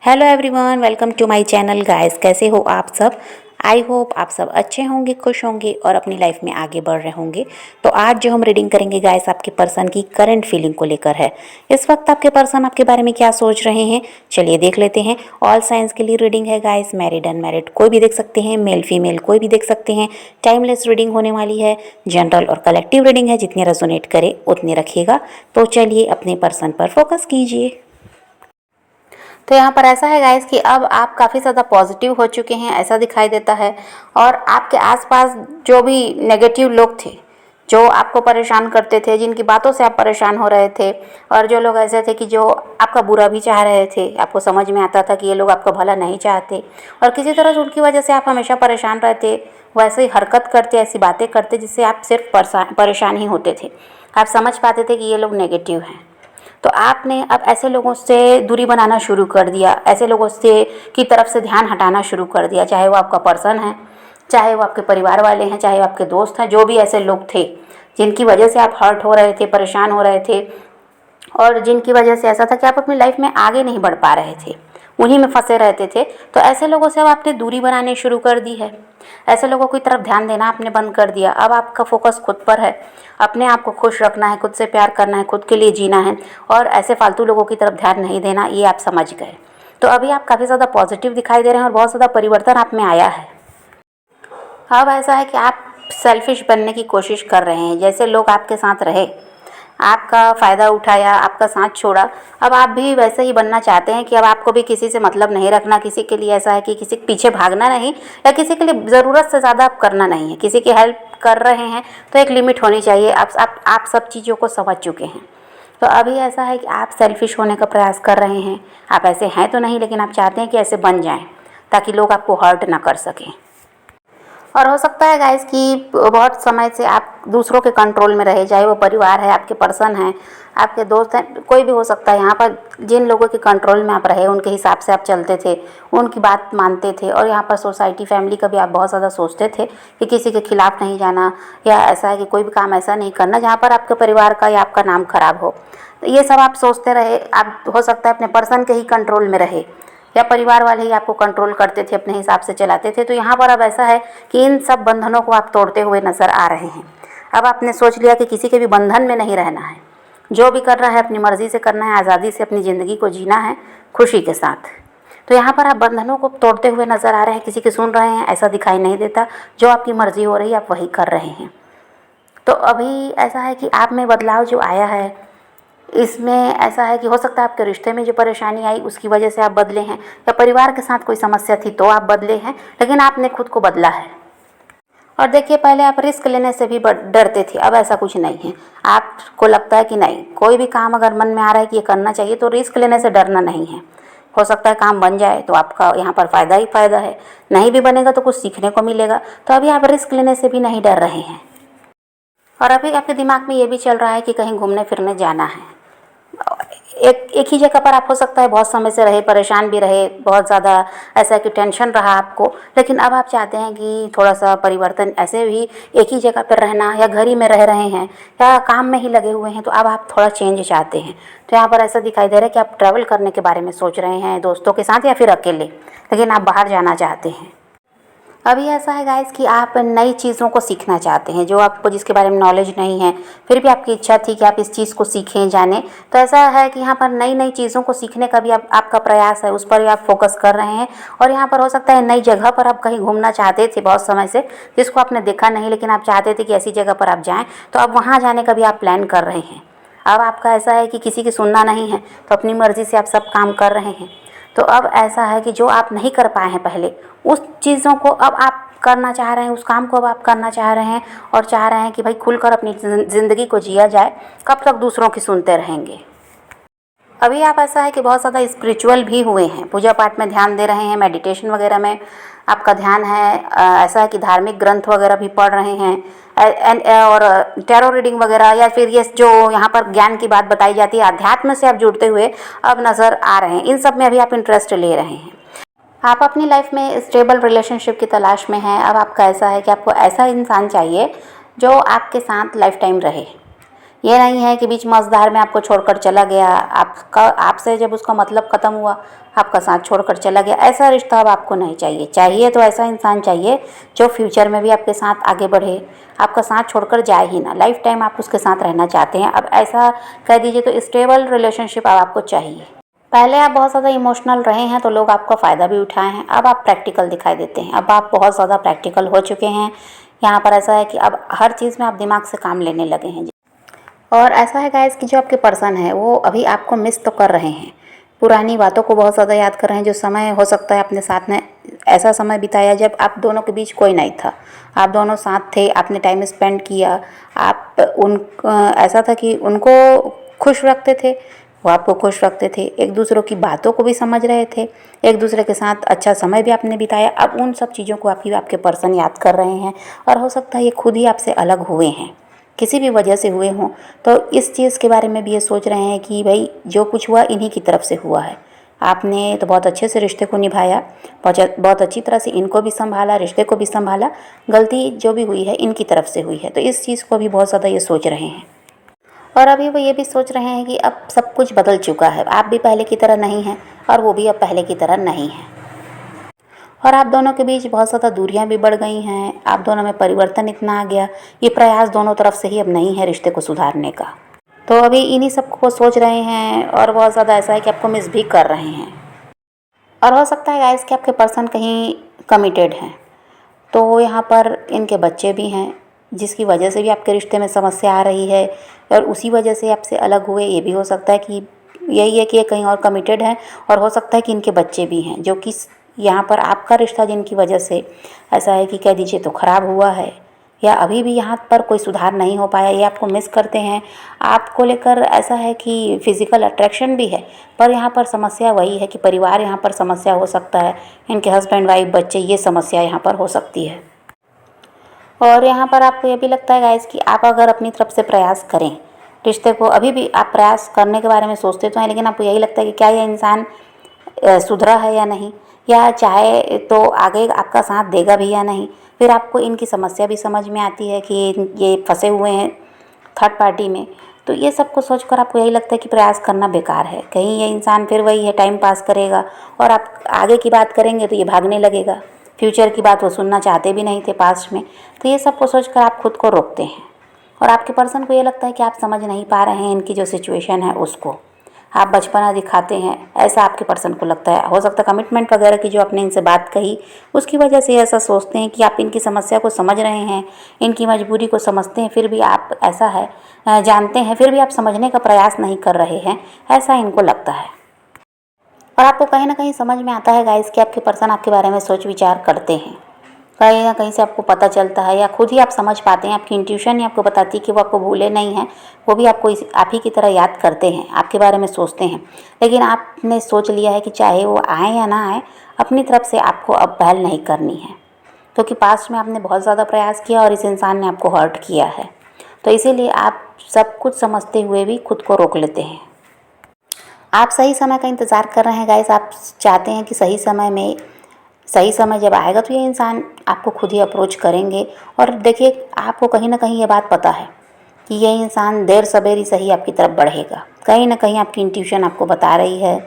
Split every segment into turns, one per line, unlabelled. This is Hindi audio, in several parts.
Hello everyone, welcome to my channel guys. कैसे हो आप सब? आई होप आप सब अच्छे होंगे, खुश होंगे और अपनी लाइफ में आगे बढ़ रहे होंगे। तो आज जो हम रीडिंग करेंगे गाइस, आपके पर्सन की करंट फीलिंग को लेकर है। इस वक्त आपके पर्सन आपके बारे में क्या सोच रहे हैं, चलिए देख लेते हैं। ऑल साइंस के लिए रीडिंग है गाइस, मैरिड अनमैरिड कोई भी देख सकते हैं, मेल फीमेल कोई भी देख सकते हैं। टाइमलेस रीडिंग होने वाली है, जनरल और कलेक्टिव रीडिंग है, जितनी रेजोनेट करे उतने रखिएगा। तो चलिए अपने पर्सन पर फोकस कीजिए। तो यहाँ पर ऐसा है गाइस कि अब आप काफ़ी ज़्यादा पॉजिटिव हो चुके हैं, ऐसा दिखाई देता है। और आपके आसपास जो भी नेगेटिव लोग थे, जो आपको परेशान करते थे, जिनकी बातों से आप परेशान हो रहे थे, और जो लोग ऐसे थे कि जो आपका बुरा भी चाह रहे थे, आपको समझ में आता था कि ये लोग आपका भला नहीं चाहते, और किसी तरह से उनकी वजह से आप हमेशा परेशान रहते, वैसे ही हरकत करते, ऐसी बातें करते जिससे आप सिर्फ परेशान ही होते थे। आप समझ पाते थे कि ये लोग नेगेटिव हैं। तो आपने अब ऐसे लोगों से दूरी बनाना शुरू कर दिया, ऐसे लोगों से की तरफ से ध्यान हटाना शुरू कर दिया, चाहे वो आपका पर्सन है, चाहे वो आपके परिवार वाले हैं, चाहे वो आपके दोस्त हैं, जो भी ऐसे लोग थे जिनकी वजह से आप हर्ट हो रहे थे, परेशान हो रहे थे, और जिनकी वजह से ऐसा था कि आप अपनी लाइफ में आगे नहीं बढ़ पा रहे थे, उन्हीं में फंसे रहते थे। तो ऐसे लोगों से अब आपने दूरी बनानी शुरू कर दी है, ऐसे लोगों की तरफ ध्यान देना आपने बंद कर दिया। अब आपका फोकस खुद पर है, अपने आप को खुश रखना है, खुद से प्यार करना है, खुद के लिए जीना है, और ऐसे फालतू लोगों की तरफ ध्यान नहीं देना, ये आप समझ गए। तो अभी आप काफ़ी ज़्यादा पॉजिटिव दिखाई दे रहे हैं और बहुत ज़्यादा परिवर्तन आप में आया है। अब ऐसा है कि आप सेल्फिश बनने की कोशिश कर रहे हैं, जैसे लोग आपके साथ रहे, आपका फ़ायदा उठाया, आपका साथ छोड़ा, अब आप भी वैसे ही बनना चाहते हैं कि अब आपको भी किसी से मतलब नहीं रखना, किसी के लिए ऐसा है कि किसी के पीछे भागना नहीं, या किसी के लिए ज़रूरत से ज़्यादा आप करना नहीं है। किसी की हेल्प कर रहे हैं तो एक लिमिट होनी चाहिए। आप सब चीज़ों को समझ चुके हैं। तो अभी ऐसा है कि आप सेल्फिश होने का प्रयास कर रहे हैं। आप ऐसे हैं तो नहीं, लेकिन आप चाहते हैं कि ऐसे बन जाएं ताकि लोग आपको हर्ट ना कर सकें। और हो सकता है गाइस कि बहुत समय से आप दूसरों के कंट्रोल में रहे, चाहे वो परिवार है, आपके पर्सन हैं, आपके दोस्त हैं, कोई भी हो सकता है। यहाँ पर जिन लोगों के कंट्रोल में आप रहे, उनके हिसाब से आप चलते थे, उनकी बात मानते थे, और यहाँ पर सोसाइटी फैमिली का भी आप बहुत ज़्यादा सोचते थे कि किसी के खिलाफ नहीं जाना, या ऐसा है कि कोई भी काम ऐसा नहीं करना जहाँ पर आपके परिवार का या आपका नाम खराब हो। तो ये सब आप सोचते रहे। आप हो सकता है अपने पर्सन के ही कंट्रोल में रहे, या परिवार वाले ही आपको कंट्रोल करते थे, अपने हिसाब से चलाते थे। तो यहाँ पर अब ऐसा है कि इन सब बंधनों को आप तोड़ते हुए नज़र आ रहे हैं। अब आपने सोच लिया कि किसी के भी बंधन में नहीं रहना है, जो भी कर रहा है अपनी मर्ज़ी से करना है, आज़ादी से अपनी ज़िंदगी को जीना है, खुशी के साथ। तो यहाँ पर आप बंधनों को तोड़ते हुए नज़र आ रहे हैं, किसी की सुन रहे हैं ऐसा दिखाई नहीं देता। जो आपकी मर्ज़ी हो रही है आप वही कर रहे हैं। तो अभी ऐसा है कि आप में बदलाव जो आया है, इसमें ऐसा है कि हो सकता है आपके रिश्ते में जो परेशानी आई उसकी वजह से आप बदले हैं, या परिवार के साथ कोई समस्या थी तो आप बदले हैं, लेकिन आपने खुद को बदला है। और देखिए, पहले आप रिस्क लेने से भी डरते थे, अब ऐसा कुछ नहीं है। आपको लगता है कि नहीं, कोई भी काम अगर मन में आ रहा है कि ये करना चाहिए, तो रिस्क लेने से डरना नहीं है। हो सकता है काम बन जाए तो आपका यहाँ पर फ़ायदा ही फ़ायदा है, नहीं भी बनेगा तो कुछ सीखने को मिलेगा। तो अभी आप रिस्क लेने से भी नहीं डर रहे हैं। और अभी आपके दिमाग में ये भी चल रहा है कि कहीं घूमने फिरने जाना है। एक ही जगह पर आप हो सकता है बहुत समय से रहे, परेशान भी रहे, बहुत ज़्यादा ऐसा कि टेंशन रहा आपको, लेकिन अब आप चाहते हैं कि थोड़ा सा परिवर्तन। ऐसे भी एक ही जगह पर रहना, या घर ही में रह रहे हैं, या काम में ही लगे हुए हैं, तो अब आप थोड़ा चेंज चाहते हैं। तो यहाँ पर ऐसा दिखाई दे रहा है कि आप ट्रैवल करने के बारे में सोच रहे हैं, दोस्तों के साथ या फिर अकेले, लेकिन आप बाहर जाना चाहते हैं। अभी ऐसा है गाइस कि आप नई चीज़ों को सीखना चाहते हैं, जो आपको जिसके बारे में नॉलेज नहीं है, फिर भी आपकी इच्छा थी कि आप इस चीज़ को सीखें, जानें। तो ऐसा है कि यहाँ पर नई नई चीज़ों को सीखने का भी आपका प्रयास है, उस पर भी आप फोकस कर रहे हैं। और यहाँ पर हो सकता है नई जगह पर आप कहीं घूमना चाहते थे बहुत समय से, जिसको आपने देखा नहीं, लेकिन आप चाहते थे कि ऐसी जगह पर आप जाएँ, तो अब वहाँ जाने का भी आप प्लान कर रहे हैं। अब आपका ऐसा है कि किसी की सुनना नहीं है, तो अपनी मर्ज़ी से आप सब काम कर रहे हैं। तो अब ऐसा है कि जो आप नहीं कर पाए हैं पहले, उस चीज़ों को अब आप करना चाह रहे हैं, उस काम को अब आप करना चाह रहे हैं, और चाह रहे हैं कि भाई खुलकर अपनी ज़िंदगी को जिया जाए। कब तक दूसरों की सुनते रहेंगे। अभी आप ऐसा है कि बहुत ज़्यादा स्पिरिचुअल भी हुए हैं, पूजा पाठ में ध्यान दे रहे हैं, मेडिटेशन वगैरह में आपका ध्यान है। ऐसा है कि धार्मिक ग्रंथ वगैरह भी पढ़ रहे हैं, और टैरो रीडिंग वगैरह, या फिर ये जो यहाँ पर ज्ञान की बात बताई जाती है, अध्यात्म से आप जुड़ते हुए अब नज़र आ रहे हैं। इन सब में अभी आप इंटरेस्ट ले रहे हैं। आप अपनी लाइफ में स्टेबल रिलेशनशिप की तलाश में हैं। अब आपका ऐसा है कि आपको ऐसा इंसान चाहिए जो आपके साथ लाइफ टाइम रहे, ये नहीं है कि बीच मझधार में आपको छोड़कर चला गया, आपसे जब उसका मतलब ख़त्म हुआ आपका साथ छोड़कर चला गया। ऐसा रिश्ता अब आपको नहीं चाहिए। चाहिए तो ऐसा इंसान चाहिए जो फ्यूचर में भी आपके साथ आगे बढ़े, आपका साथ छोड़कर जाए ही ना, लाइफ टाइम आप उसके साथ रहना चाहते हैं। अब ऐसा कह दीजिए तो स्टेबल रिलेशनशिप अब आपको चाहिए। पहले आप बहुत ज़्यादा इमोशनल रहे हैं तो लोग आपका फ़ायदा भी उठाए हैं, अब आप प्रैक्टिकल दिखाई देते हैं, अब आप बहुत ज़्यादा प्रैक्टिकल हो चुके हैं। यहाँ पर ऐसा है कि अब हर चीज़ में आप दिमाग से काम लेने लगे हैं। और ऐसा है गाइस कि जो आपके पर्सन है वो अभी आपको मिस तो कर रहे हैं, पुरानी बातों को बहुत ज़्यादा याद कर रहे हैं। जो समय हो सकता है अपने साथ में ऐसा समय बिताया जब आप दोनों के बीच कोई नहीं था, आप दोनों साथ थे, आपने टाइम स्पेंड किया, आप ऐसा था कि उनको खुश रखते थे, वो आपको खुश रखते थे, एक दूसरों की बातों को भी समझ रहे थे, एक दूसरे के साथ अच्छा समय भी आपने बिताया। अब उन सब चीज़ों को आपके पर्सन याद कर रहे हैं और हो सकता है ये खुद ही आपसे अलग हुए हैं, किसी भी वजह से हुए हों। तो इस चीज़ के बारे में भी ये सोच रहे हैं कि भाई जो कुछ हुआ इन्हीं की तरफ से हुआ है। आपने तो बहुत अच्छे से रिश्ते को निभाया, बहुत अच्छी तरह से इनको भी संभाला, रिश्ते को भी संभाला, गलती जो भी हुई है इनकी तरफ से हुई है। तो इस चीज़ को भी बहुत ज़्यादा ये सोच रहे हैं। और अभी वो ये भी सोच रहे हैं कि अब सब कुछ बदल चुका है, आप भी पहले की तरह नहीं हैं और वो भी अब पहले की तरह नहीं है। और आप दोनों के बीच बहुत ज़्यादा दूरियां भी बढ़ गई हैं, आप दोनों में परिवर्तन इतना आ गया, ये प्रयास दोनों तरफ से ही अब नहीं है रिश्ते को सुधारने का। तो अभी इन्हीं सब को सोच रहे हैं और बहुत ज़्यादा ऐसा है कि आपको मिस भी कर रहे हैं। और हो सकता है गाइस कि आपके पर्सन कहीं कमिटेड हैं, तो यहाँ पर इनके बच्चे भी हैं जिसकी वजह से भी आपके रिश्ते में समस्या आ रही है और उसी वजह से आपसे अलग हुए। ये भी हो सकता है कि यही है कि ये कहीं और कमिटेड है और हो सकता है कि इनके बच्चे भी हैं जो कि यहाँ पर आपका रिश्ता जिनकी वजह से ऐसा है कि कह दीजिए तो ख़राब हुआ है या अभी भी यहाँ पर कोई सुधार नहीं हो पाया, ये आपको मिस करते हैं। आपको लेकर ऐसा है कि फिज़िकल अट्रैक्शन भी है, पर यहाँ पर समस्या वही है कि परिवार यहाँ पर समस्या हो सकता है, इनके हस्बैंड वाइफ बच्चे, ये समस्या यहाँ पर हो सकती है। और यहाँ पर आपको ये भी लगता है गाइस कि आप अगर अपनी तरफ से प्रयास करें रिश्ते को, अभी भी आप प्रयास करने के बारे में सोचते तो हैं, लेकिन आपको यही लगता है कि क्या ये इंसान सुधरा है या नहीं, या चाहे तो आगे आपका साथ देगा भी या नहीं। फिर आपको इनकी समस्या भी समझ में आती है कि ये फंसे हुए हैं थर्ड पार्टी में। तो ये सब को सोचकर आपको यही लगता है कि प्रयास करना बेकार है, कहीं ये इंसान फिर वही है टाइम पास करेगा और आप आगे की बात करेंगे तो ये भागने लगेगा, फ्यूचर की बात वो सुनना चाहते भी नहीं थे पास्ट में। तो ये सब को सोचकर आप खुद को रोकते हैं और आपके पर्सन को ये लगता है कि आप समझ नहीं पा रहे हैं इनकी जो सिचुएशन है उसको, आप बचपना दिखाते हैं, ऐसा आपके पर्सन को लगता है। हो सकता है कमिटमेंट वगैरह की जो आपने इनसे बात कही उसकी वजह से ऐसा सोचते हैं कि आप इनकी समस्या को समझ रहे हैं, इनकी मजबूरी को समझते हैं, फिर भी आप ऐसा है जानते हैं, फिर भी आप समझने का प्रयास नहीं कर रहे हैं, ऐसा इनको लगता है। और आपको कहीं ना कहीं समझ में आता है गाइस कि आपके पर्सन आपके बारे में सोच विचार करते हैं, कहीं ना कहीं से आपको पता चलता है या खुद ही आप समझ पाते हैं, आपकी इंट्यूशन ही आपको बताती है कि वो आपको भूले नहीं हैं, वो भी आपको आप ही की तरह याद करते हैं, आपके बारे में सोचते हैं। लेकिन आपने सोच लिया है कि चाहे वो आए या ना आए, अपनी तरफ से आपको अब पहल नहीं करनी है, क्योंकि पास्ट में आपने बहुत ज़्यादा प्रयास किया और इस इंसान ने आपको हर्ट किया है। तो इसीलिए आप सब कुछ समझते हुए भी खुद को रोक लेते हैं। आप सही समय का इंतज़ार कर रहे हैं गाइस, आप चाहते हैं कि सही समय जब आएगा तो ये इंसान आपको खुद ही अप्रोच करेंगे। और देखिए आपको कहीं ना कहीं ये बात पता है कि ये इंसान देर सवेर ही सही आपकी तरफ बढ़ेगा, कहीं ना कहीं आपकी इंट्यूशन आपको बता रही है,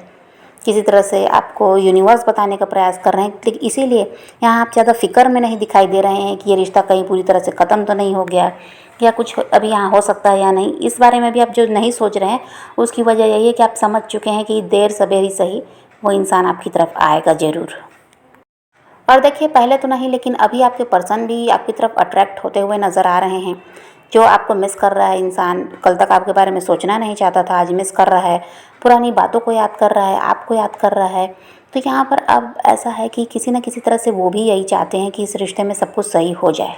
किसी तरह से आपको यूनिवर्स बताने का प्रयास कर रहे हैं। लेकिन इसीलिए यहाँ आप ज़्यादा फिक्र में नहीं दिखाई दे रहे हैं कि ये रिश्ता कहीं पूरी तरह से ख़त्म तो नहीं हो गया या कुछ अभी यहाँ हो सकता है या नहीं। इस बारे में भी आप जो नहीं सोच रहे हैं उसकी वजह यही है कि आप समझ चुके हैं कि देर सवेर ही सही वो इंसान आपकी तरफ आएगा ज़रूर। और देखिए पहले तो नहीं लेकिन अभी आपके पर्सन भी आपकी तरफ अट्रैक्ट होते हुए नज़र आ रहे हैं। जो आपको मिस कर रहा है इंसान, कल तक आपके बारे में सोचना नहीं चाहता था, आज मिस कर रहा है, पुरानी बातों को याद कर रहा है, आपको याद कर रहा है। तो यहाँ पर अब ऐसा है कि किसी न किसी तरह से वो भी यही चाहते हैं कि इस रिश्ते में सब कुछ सही हो जाए।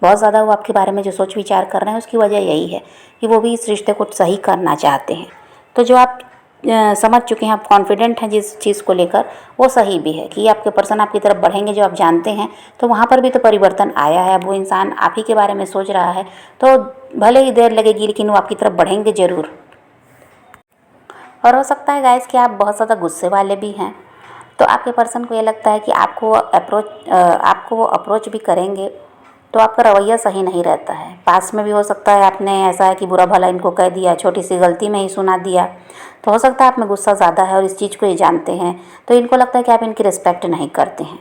बहुत ज़्यादा वो आपके बारे में जो सोच विचार कर रहे हैं उसकी वजह यही है कि वो भी इस रिश्ते को सही करना चाहते हैं। तो जो आप समझ चुके हैं, आप कॉन्फिडेंट हैं जिस चीज़ को लेकर, वो सही भी है कि आपके पर्सन आपकी तरफ बढ़ेंगे जो आप जानते हैं। तो वहाँ पर भी तो परिवर्तन आया है, अब वो इंसान आप ही के बारे में सोच रहा है, तो भले ही देर लगेगी लेकिन वो आपकी तरफ बढ़ेंगे ज़रूर। और हो सकता है गाइस कि आप बहुत ज़्यादा गुस्से वाले भी हैं, तो आपके पर्सन को ये लगता है कि आपको वो अप्रोच भी करेंगे तो आपका रवैया सही नहीं रहता है। पास में भी हो सकता है आपने ऐसा है कि बुरा भला इनको कह दिया, छोटी सी गलती में ही सुना दिया, तो हो सकता है आप में गुस्सा ज़्यादा है और इस चीज़ को ये जानते हैं, तो इनको लगता है कि आप इनकी रिस्पेक्ट नहीं करते हैं,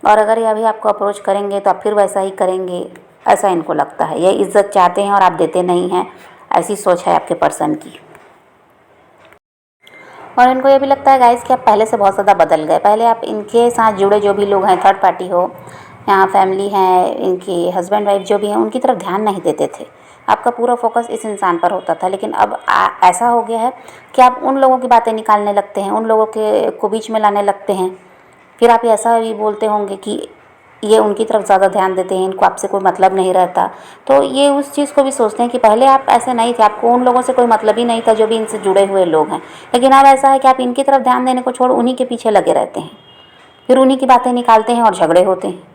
और अगर ये अभी आपको अप्रोच करेंगे तो आप फिर वैसा ही करेंगे, ऐसा इनको लगता है। ये इज्जत चाहते हैं और आप देते नहीं हैं, ऐसी सोच है आपके पर्सन की। और इनको ये भी लगता है गाइस कि आप पहले से बहुत ज़्यादा बदल गए। पहले आप इनके साथ जुड़े जो भी लोग हैं, थर्ड पार्टी हो, यहाँ फैमिली है, इनकी हस्बैंड वाइफ जो भी हैं, उनकी तरफ ध्यान नहीं देते थे। आपका पूरा फोकस इस इंसान पर होता था। लेकिन अब ऐसा हो गया है कि आप उन लोगों की बातें निकालने लगते हैं, उन लोगों के को बीच में लाने लगते हैं। फिर आप ऐसा भी बोलते होंगे कि ये उनकी तरफ ज़्यादा ध्यान देते हैं, इनको आपसे कोई मतलब नहीं रहता। तो ये उस चीज़ को भी सोचते हैं कि पहले आप ऐसे नहीं थे, आपको उन लोगों से कोई मतलब ही नहीं था जो भी इनसे जुड़े हुए लोग हैं। लेकिन अब ऐसा है कि आप इनकी तरफ ध्यान देने को छोड़ उन्हीं के पीछे लगे रहते हैं, फिर उन्हीं की बातें निकालते हैं और झगड़े होते हैं।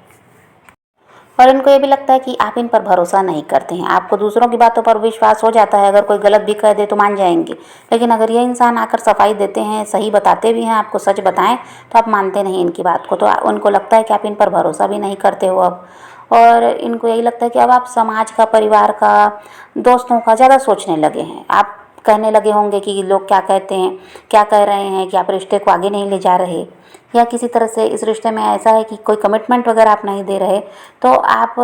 और इनको ये भी लगता है कि आप इन पर भरोसा नहीं करते हैं। आपको दूसरों की बातों पर विश्वास हो जाता है, अगर कोई गलत भी कह दे तो मान जाएंगे। लेकिन अगर ये इंसान आकर सफाई देते हैं, सही बताते भी हैं, आपको सच बताएं, तो आप मानते नहीं इनकी बात को। तो उनको लगता है कि आप इन पर भरोसा भी नहीं करते हो अब। और इनको यही लगता है कि अब आप समाज का, परिवार का, दोस्तों का ज़्यादा सोचने लगे हैं। आप कहने लगे होंगे कि लोग क्या कहते हैं, क्या कह रहे हैं, कि आप रिश्ते को आगे नहीं ले जा रहे, या किसी तरह से इस रिश्ते में ऐसा है कि कोई कमिटमेंट वगैरह आप नहीं दे रहे। तो आप,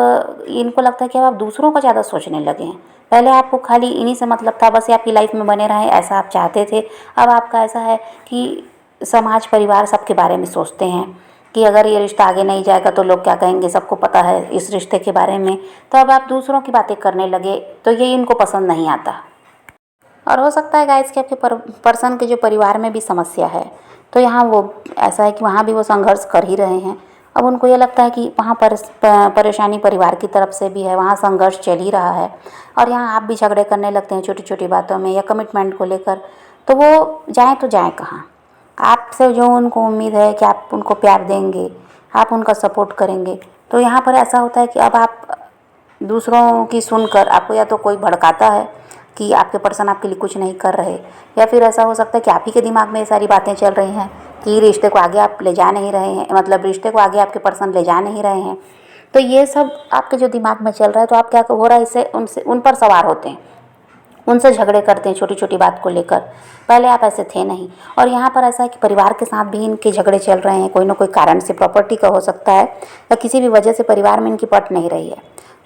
इनको लगता है कि अब आप दूसरों का ज़्यादा सोचने लगे हैं। पहले आपको खाली इन्हीं से मतलब था, बस ये आपकी लाइफ में बने रहें, ऐसा आप चाहते थे। अब आपका ऐसा है कि समाज, परिवार सबके बारे में सोचते हैं कि अगर ये रिश्ता आगे नहीं जाएगा तो लोग क्या कहेंगे, सबको पता है इस रिश्ते के बारे में। तो अब आप दूसरों की बातें करने लगे, तो ये इनको पसंद नहीं आता। और हो सकता है गाइस कि आपके पर्सन के जो परिवार में भी समस्या है, तो यहाँ वो ऐसा है कि वहाँ भी वो संघर्ष कर ही रहे हैं। अब उनको ये लगता है कि वहाँ पर परेशानी परिवार की तरफ से भी है, वहाँ संघर्ष चल ही रहा है, और यहाँ आप भी झगड़े करने लगते हैं छोटी छोटी बातों में या कमिटमेंट को लेकर। तो वो जाएँ तो जाएँ कहाँ? आपसे जो उनको उम्मीद है कि आप उनको प्यार देंगे, आप उनका सपोर्ट करेंगे, तो यहाँ पर ऐसा होता है कि अब आप दूसरों की सुनकर, आपको या तो कोई भड़काता है कि आपके पर्सन आपके लिए कुछ नहीं कर रहे, या फिर ऐसा हो सकता है कि आप ही के दिमाग में ये सारी बातें चल रही हैं कि रिश्ते को आगे आप ले जा नहीं रहे हैं, मतलब रिश्ते को आगे आपके पर्सन ले जा नहीं रहे हैं। तो ये सब आपके जो दिमाग में चल रहा है, तो आप क्या हो रहा है, इससे उनसे उन पर सवार होते हैं, उनसे झगड़े करते हैं छोटी छोटी बात को लेकर। पहले आप ऐसे थे नहीं। और यहाँ पर ऐसा है कि परिवार के साथ भी इनके झगड़े चल रहे हैं, कोई ना कोई कारण से, प्रॉपर्टी का हो सकता है, या किसी भी वजह से परिवार में इनकी पट नहीं रही है।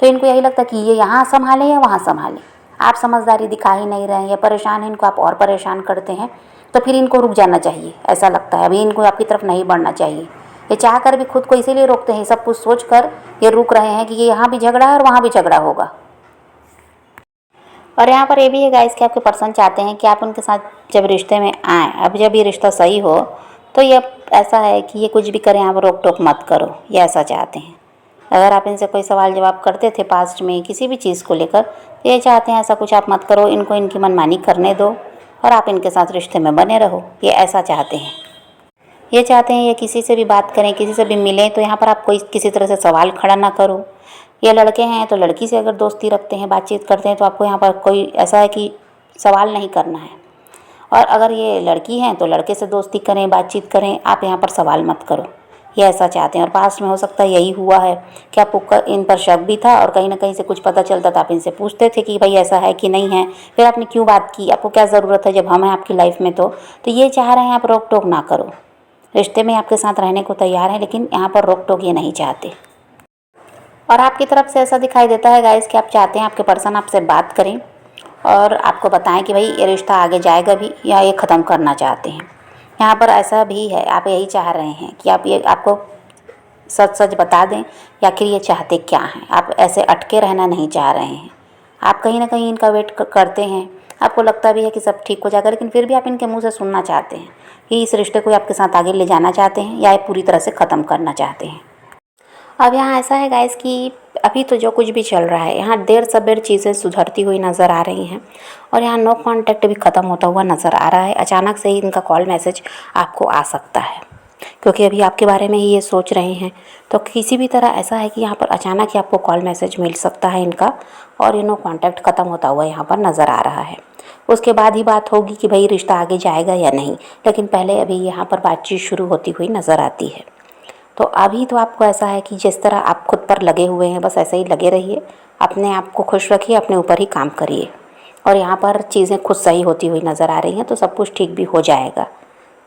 तो इनको यही लगता है कि ये यहाँ संभालें या वहाँ संभालें। आप समझदारी दिखा ही नहीं रहे हैं, या परेशान हैं, इनको आप और परेशान करते हैं। तो फिर इनको रुक जाना चाहिए, ऐसा लगता है अभी इनको आपकी तरफ नहीं बढ़ना चाहिए। ये चाह कर भी खुद को इसीलिए रोकते हैं, सब कुछ सोच कर ये रुक रहे हैं कि ये यहाँ भी झगड़ा है और वहाँ भी झगड़ा होगा। और यहाँ पर ये भी है गाइस कि आपके पर्सन चाहते हैं कि आप उनके साथ जब रिश्ते में आएँ, अब जब ये रिश्ता सही हो, तो ये ऐसा है कि ये कुछ भी करें, आप रोक टोक मत करो, ये ऐसा चाहते हैं। अगर आप इनसे कोई सवाल जवाब करते थे पास्ट में किसी भी चीज़ को लेकर, तो ये चाहते हैं ऐसा कुछ आप मत करो, इनको इनकी मनमानी करने दो और आप इनके साथ रिश्ते में बने रहो, ये ऐसा चाहते हैं। ये चाहते हैं ये किसी से भी बात करें, किसी से भी मिलें, तो यहाँ पर आप कोई किसी तरह से सवाल खड़ा ना करो। ये लड़के हैं तो लड़की से अगर दोस्ती रखते हैं, बातचीत करते हैं, तो आपको यहाँ पर कोई ऐसा है कि सवाल नहीं करना है। और अगर ये लड़की हैं तो लड़के से दोस्ती करें, बातचीत करें, आप यहाँ पर सवाल मत करो, ये ऐसा चाहते हैं। और पास्ट में हो सकता है यही हुआ है कि आपको इन पर शक भी था और कहीं ना कहीं से कुछ पता चलता था, आप इनसे पूछते थे कि भाई ऐसा है कि नहीं है, फिर आपने क्यों बात की, आपको क्या ज़रूरत है जब हम हैं आपकी लाइफ में। तो ये चाह रहे हैं आप रोक टोक ना करो, रिश्ते में आपके साथ रहने को तैयार हैं, लेकिन यहाँ पर रोक टोक ये नहीं चाहते। और आपकी तरफ से ऐसा दिखाई देता है गाइस कि आप चाहते हैं आपके पर्सन आपसे बात करें और आपको बताएं कि भाई ये रिश्ता आगे जाएगा भी या ये ख़त्म करना चाहते हैं। यहाँ पर ऐसा भी है, आप यही चाह रहे हैं कि आप ये आपको सच सच बता दें, या फिर ये चाहते क्या हैं। आप ऐसे अटके रहना नहीं चाह रहे हैं, आप कहीं ना कहीं इनका वेट करते हैं। आपको लगता भी है कि सब ठीक हो जाएगा, लेकिन फिर भी आप इनके मुँह से सुनना चाहते हैं कि इस रिश्ते को आपके साथ आगे ले जाना चाहते हैं या पूरी तरह से ख़त्म करना चाहते हैं। अब यहाँ ऐसा है गाइस कि अभी तो जो कुछ भी चल रहा है, यहाँ देर सबेर चीज़ें सुधरती हुई नज़र आ रही हैं, और यहाँ नो कांटेक्ट भी ख़त्म होता हुआ नज़र आ रहा है। अचानक से ही इनका कॉल मैसेज आपको आ सकता है, क्योंकि अभी आपके बारे में ही ये सोच रहे हैं। तो किसी भी तरह ऐसा है कि यहाँ पर अचानक ही आपको कॉल मैसेज मिल सकता है इनका, और ये नो कांटेक्ट ख़त्म होता हुआ यहाँ पर नज़र आ रहा है। उसके बाद ही बात होगी कि भाई रिश्ता आगे जाएगा या नहीं, लेकिन पहले अभी यहाँ पर बातचीत शुरू होती हुई नज़र आती है। तो अभी तो आपको ऐसा है कि जिस तरह आप खुद पर लगे हुए हैं बस ऐसे ही लगे रहिए, अपने आप को खुश रखिए, अपने ऊपर ही काम करिए और यहाँ पर चीज़ें खुद सही होती हुई नज़र आ रही हैं तो सब कुछ ठीक भी हो जाएगा।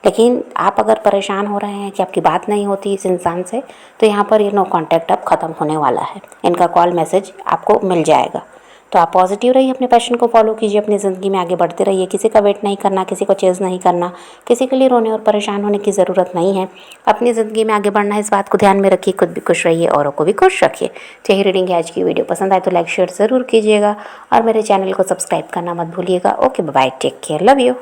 लेकिन आप अगर परेशान हो रहे हैं कि आपकी बात नहीं होती इस इंसान से, तो यहाँ पर ये नो कांटेक्ट अब ख़त्म होने वाला है। इनका कॉल मैसेज आपको मिल जाएगा। तो आप पॉजिटिव रहिए, अपने पैशन को फॉलो कीजिए, अपनी ज़िंदगी में आगे बढ़ते रहिए। किसी का वेट नहीं करना, किसी को चेज़ नहीं करना, किसी के लिए रोने और परेशान होने की ज़रूरत नहीं है। अपनी ज़िंदगी में आगे बढ़ना है, इस बात को ध्यान में रखिए। खुद भी खुश रहिए, औरों को भी खुश रखिए। तो यही रीडिंग है आज की। वीडियो पसंद आए तो लाइक शेयर ज़रूर कीजिएगा और मेरे चैनल को सब्सक्राइब करना मत भूलिएगा। Okay bye, take care, love you.